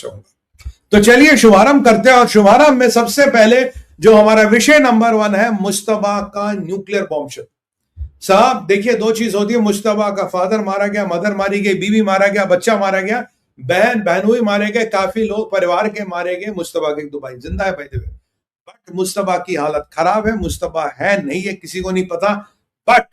तो चलिए शुभारंभ करते हैं। और शुभारंभ में सबसे पहले जो हमारा विषय नंबर 1 है, मुश्तबा का न्यूक्लियर बॉम्बशेल। साहब देखिए, दो चीज होती है, मुश्तबा का फादर मारा गया, मदर मारी गई, बीवी मारा गया, बच्चा मारा गया, बहन बहनोई मारे गए, काफी लोग परिवार के मारे गए। मुश्तबा के दो भाई जिंदा है भाई, बट मुश्तबा की हालत खराब है। मुश्तबा है नहीं है किसी को नहीं पता, बट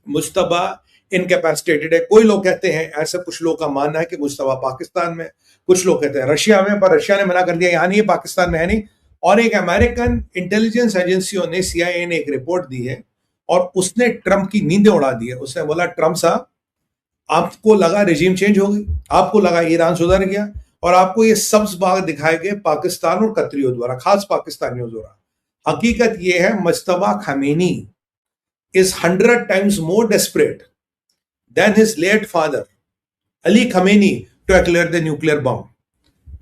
मुश्तबा इनकैपेसिटेटेड है। कोई लोग कहते हैं, ऐसे कुछ लोग का मानना है कि मुश्तबा पाकिस्तान में, कुछ लोग कहते हैं रशिया में, पर रशिया ने मना कर दिया, यहां नहीं है, पाकिस्तान में है नहीं। और एक अमेरिकन इंटेलिजेंस एजेंसियों ने, CIA ने एक रिपोर्ट दी है और उसने ट्रंप की नींदें उड़ा दी है। उसने बोला, ट्रंप साहब आपको लगा रिजीम चेंज हो गई, आपको लगा ईरान सुधर गया, और आपको ये सब्ज बाग दिखाए गए पाकिस्तान और कतरियों द्वारा, खास पाकिस्तानियों द्वारा। हकीकत यह है, Mojtaba Khamenei is 100 times more desperate than his late father Ali Khamenei to acquire the nuclear bomb.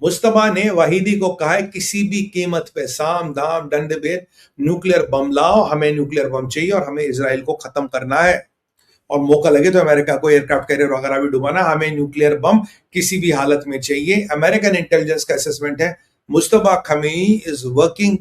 Mushtaba ने वाहिदी को कहा है, किसी भी कीमत पे साम दाम दंड भेद न्यूक्लियर बम लाओ, हमें न्यूक्लियर बम चाहिए और हमें इजराइल को खत्म करना है, और मौका लगे तो अमेरिका को एयरक्राफ्ट कैरियर वगैरह भी डुबाना, हमें न्यूक्लियर बम किसी भी हालत में चाहिए। अमेरिकन इंटेलिजेंस का असेसमेंट है, Mojtaba Khamenei is working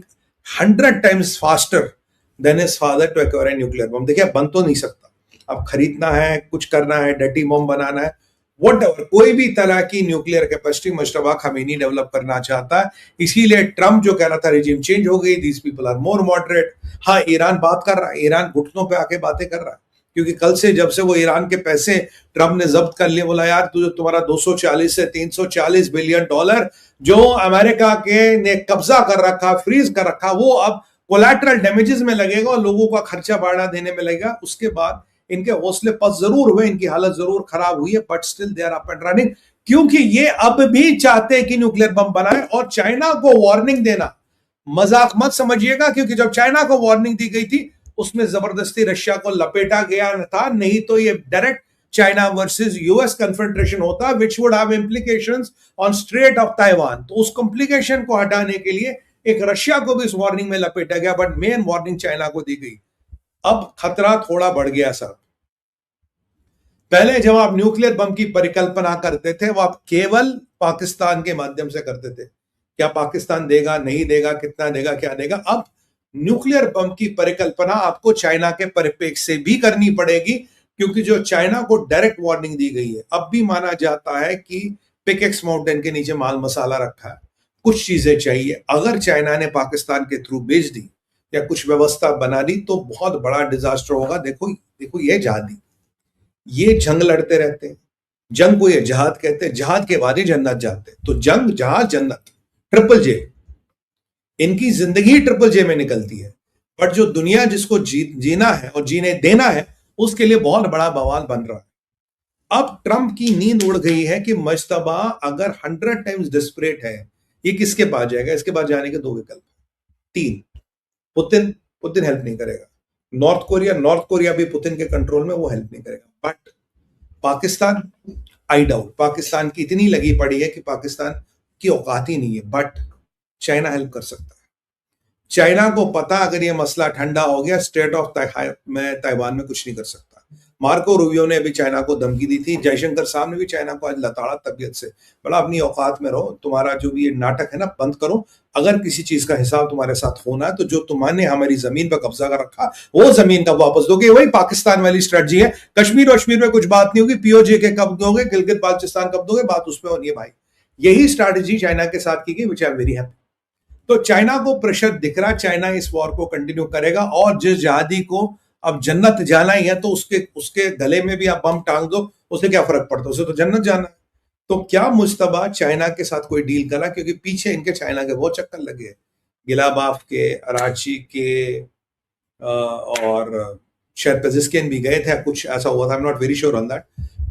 100 times faster than his father to acquire a nuclear bomb. देखिए, बन तो नहीं सकता, अब खरीदना है, कुछ करना है, डर्टी बम बनाना है, व्हाटएवर, कोई भी तरह की nuclear capacity Mushtaba Khamenei develop करना चाहता है। इसीलिए ट्रंप जो कह रहा था रिजीम चेंज हो गई, these people are more moderate. हाँ, ईरान बात कर रहा है, ईरान घुटनों पे आके बातें कर रहा है, क्योंकि कल से जब से वो ईरान के पैसे ट्रंप ने जब्त कर लिए, बोला यार तुझे तुम्हारा 240 से 340 बिलियन डॉलर जो अमेरिका के ने कब्जा कर रखा, फ्रीज कर रखा, वो अब कोलैटरल डैमेजेस में लगेगा और लोगों का खर्चा बढ़ा देने में लगेगा। उसके बाद इनके हौसले पस्त जरूर हुए, इनकी हालत जरूर खराब हुई है, but still they are up and running, क्योंकि ये अब भी चाहते हैं कि न्यूक्लियर बम बनाए। और चाइना को वार्निंग देना मजाक मत समझिएगा, क्योंकि जब चाइना को वार्निंग दी गई थी उसमें जबरदस्ती रशिया को लपेटा गया था, नहीं तो ये direct China versus US confrontation होता, which would have implications on strait of Taiwan. तो उस कॉम्प्लिकेशन को हटाने के लिए एक रशिया को भी इस वार्निंग में लपेटा गया, बट मेन वार्निंग चाइना को दी गई। अब खतरा थोड़ा बढ़ गया साहब। पहले जब आप न्यूक्लियर बम की परिकल्पना करते थे, वो आप केवल पाकिस्तान के माध्यम से करते थे, क्या पाकिस्तान देगा, नहीं देगा, कितना देगा, क्या देगा। अब न्यूक्लियर बम की परिकल्पना आपको चाइना के परिप्रेक्ष्य से भी करनी पड़ेगी, क्योंकि जो चाइना को डायरेक्ट वार्निंग दी गई है, अब भी माना जाता है कि पिकेक्स माउंटेन के नीचे माल मसाला रखा है, कुछ चीजें चाहिए। अगर चाइना ने पाकिस्तान के थ्रू भेज दी या कुछ व्यवस्था बना दी तो बहुत बड़ा डिजास्टर होगा। देखो देखो, ये जहादी, ये जंग लड़ते रहते हैं, जंग को ये जहाद कहते हैं, जहाद के बाद ही जन्नत जाते हैं। तो जंग, जहाज, जन्नत, ट्रिपल जे, इनकी जिंदगी ट्रिपल जे में निकलती है। बट जो दुनिया जिसको जीना है और जीने देना है, उसके लिए बहुत बड़ा बवाल बन रहा है। अब ट्रंप की नींद उड़ गई है कि मुश्तबा अगर 100 टाइम्स डिस्परेट है, ये किसके पास जाएगा? इसके पास जाने के 2 विकल्प, 3। पुतिन हेल्प नहीं करेगा, नॉर्थ कोरिया भी पुतिन के कंट्रोल में, वो हेल्प नहीं करेगा। But Pakistan, I doubt, Pakistan की इतनी लगी पड़ी है कि पाकिस्तान की औकात ही नहीं है, बट चाइना हेल्प कर सकता है। चाइना को पता, अगर ये मसला ठंडा हो गया, स्टेट ऑफ ताइवान में कुछ नहीं कर सकता। मार्को रूबियो ने अभी चाइना को धमकी दी थी, जयशंकर साहब ने भी चाइना को आज लताड़ा तबियत से, बोला अपनी औकात में रहो, तुम्हारा जो भी ये नाटक है ना बंद करो, अगर किसी चीज का हिसाब तुम्हारे साथ होना है तो जो तुमने हमारी जमीन पर कब्जा कर रखा वो जमीन का वापस दोगे। वही पाकिस्तान वाली स्ट्रेटजी है, कश्मीर वश्मीर में कुछ बात नहीं होगी, POJ के कब दोगे, गिलगित बाल्चिस्तान कब दोगे, बात उस पर होनी है भाई। यही स्ट्रैटेजी चाइना के साथ की गई, विच आई एम वेरी हैप्पी। तो चाइना को प्रेशर दिख रहा, चाइना इस वॉर को कंटिन्यू करेगा, और जिस जहादी को अब जन्नत जाना ही है तो उसके गले में भी आप बम टांग दो, उसे क्या फर्क पड़ता है, उसे तो जन्नत जाना है। तो क्या मुश्तबा चाइना के साथ कोई डील करा? क्योंकि पीछे इनके चाइना के बहुत चक्कर लगे, गिलाबाफ के, अराची के, और शायद पेजिस्कियन भी गए थे, कुछ ऐसा हुआ था, I am not very sure on that.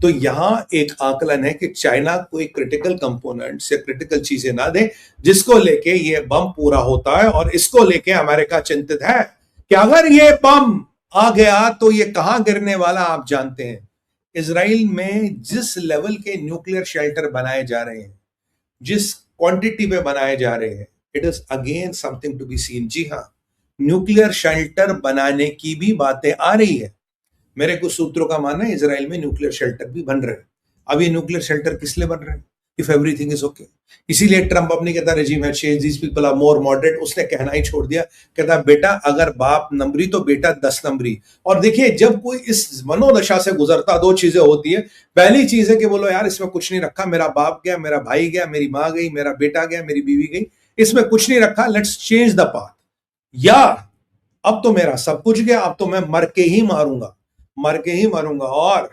तो यहां एक आकलन है कि चाइना कोई क्रिटिकल कंपोनेंट्स या क्रिटिकल चीजें ना दे, जिसको लेके ये बम पूरा होता है। और इसको लेके अमेरिका चिंतित है कि अगर ये बम आ गया तो ये कहां गिरने वाला, आप जानते हैं। इजराइल में जिस लेवल के न्यूक्लियर शेल्टर बनाए जा रहे हैं, जिस क्वांटिटी पे बनाए जा रहे हैं, it is again something to be seen. जी हाँ, न्यूक्लियर शेल्टर बनाने की भी बातें आ रही है। मेरे कुछ सूत्रों का मानना है इजराइल में न्यूक्लियर शेल्टर भी बन रहे हैं। अब ये न्यूक्लियर शेल्टर किस लिए बन रहे हैं? If everything is okay. इसीलिए ट्रंप अपनी कहता regime has change, these people are more moderate, उसने कहना ही छोड़ दिया, कहता बेटा अगर बाप नंबरी तो बेटा 10 नंबरी। और देखिए जब कोई इस मनोदशा से गुजरता दो चीजें होती है, पहली चीज है कि बोलो यार इसमें कुछ नहीं रखा, मेरा बाप गया, मेरा भाई गया, मेरी माँ गई, मेरा बेटा गया, मेरी बीवी गई, इसमें कुछ नहीं रखा, लेट्स चेंज द पाथ। या अब तो मेरा सब कुछ गया, अब तो मैं मर के ही मारूंगा, मर के ही मारूंगा। और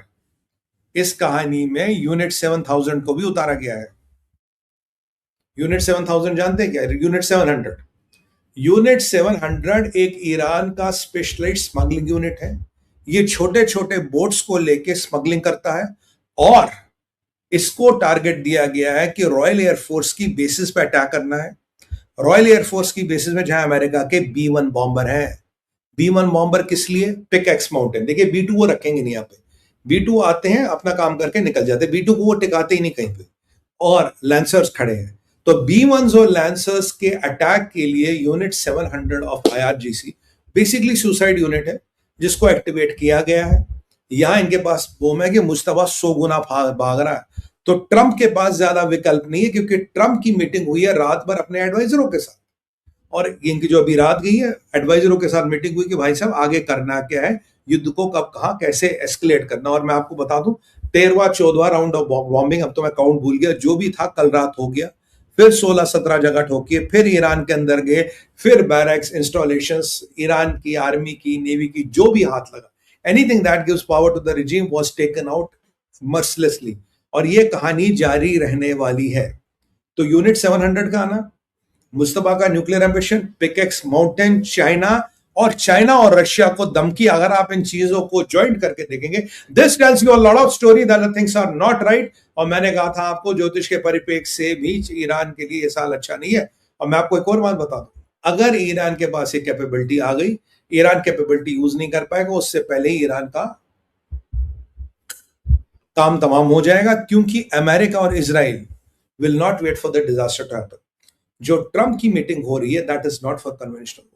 इस कहानी में यूनिट 7000 को भी उतारा गया है। यूनिट 7000 जानते हैं क्या? यूनिट 700। यूनिट 700 एक ईरान का स्पेशलाइज्ड स्मगलिंग यूनिट है। ये छोटे छोटे बोट्स को लेके स्मगलिंग करता है और इसको टारगेट दिया गया है कि रॉयल एयरफोर्स की बेसिस पे अटैक करना है। रॉयल एयरफोर्स की बेसिस में जहां अमेरिका के B1 बॉम्बर हैं। B1 बॉम्बर किस लिए? Pickaxe mountain. देखिए B2 वो रखेंगे नहीं यहाँ पे, B2 आते हैं अपना काम करके निकल जाते हैं, B2 को वो टिकाते ही नहीं कहीं पे। और लैंसर्स खड़े हैं, तो B1s और लैंसर्स के अटैक के लिए unit 700 of IRGC basically suicide unit है जिसको एक्टिवेट किया गया है। यहां इनके पास बोम है कि मुस्तफा 100 गुना भाग रहा है, तो ट्रंप के पास ज्यादा विकल्प नहीं है, क्योंकि ट्रंप की मीटिंग हुई है रात भर अपने एडवाइजरों के साथ, और इनकी जो अभी रात गई है एडवाइजरों के साथ मीटिंग हुई कि भाई साहब आगे करना क्या है, युद्ध को कब कहां कैसे एस्केलेट करना। और मैं आपको बता दूं 13वां 14वां राउंड ऑफ बॉम्बिंग, अब तो मैं काउंट भूल गया, जो भी था कल रात हो गया, फिर 16-17 जगह ठोकी, फिर ईरान के अंदर गए, फिर बैरक्स इंस्टॉलेशंस, ईरान की आर्मी की नेवी की जो भी हाथ लगा, anything that gives power to the regime was taken out mercilessly. और ये कहानी जारी रहने वाली है। तो यूनिट 700 का आना, मुस्तफा का nuclear ambition, pickaxe mountain, China, और चाइना और रशिया को धमकी, अगर आप इन चीजों को ज्वाइंट करके देखेंगे, this tells you a lot of story that things are not right. और मैंने कहा था आपको ज्योतिष के परिप्रेक्ष्य से भी ईरान के लिए ये साल अच्छा नहीं है। और मैं आपको एक और बात बता दूं, अगर ईरान के पास ये कैपेबिलिटी आ गई, ईरान कैपेबिलिटी यूज नहीं कर पाएगा, उससे पहले ही ईरान का काम तमाम हो जाएगा, क्योंकि अमेरिका और Israel will not wait for the disaster to happen. जो ट्रंप की मीटिंग हो रही है that is not for conventional war.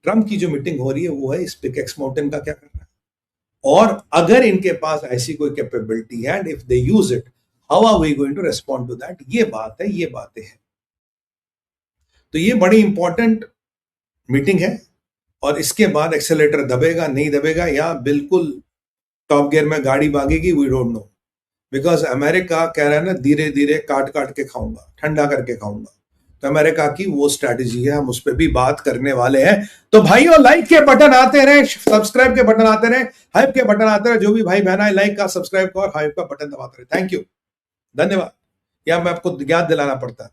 Trump की जो मीटिंग हो रही है वो है इस पिकेक्स माउंटेन का क्या करना है, और अगर इनके पास ऐसी कोई कैपेबिलिटी है and if they use it, how are we going to respond to that. ये बात है, ये बातें हैं। तो ये बड़ी इंपॉर्टेंट मीटिंग है, और इसके बाद एक्सेलेरेटर दबेगा नहीं दबेगा, या बिल्कुल टॉप गियर में गाड़ी भागेगी, we don't know. Because America कह रहा है ना, धीरे धीरे काट काट के खाऊंगा, ठंडा करके खाऊंगा। तो अमेरिका की वो स्ट्रैटेजी है, हम उस पर भी बात करने वाले हैं। तो भाइयों लाइक के बटन आते रहे, सब्सक्राइब के बटन आते रहे, हाइप के बटन आते रहे, जो भी भाई बहना है लाइक का, सब्सक्राइब का और हाइप का बटन दबाते रहे। थैंक यू, धन्यवाद। या मैं आपको याद दिलाना पड़ता है।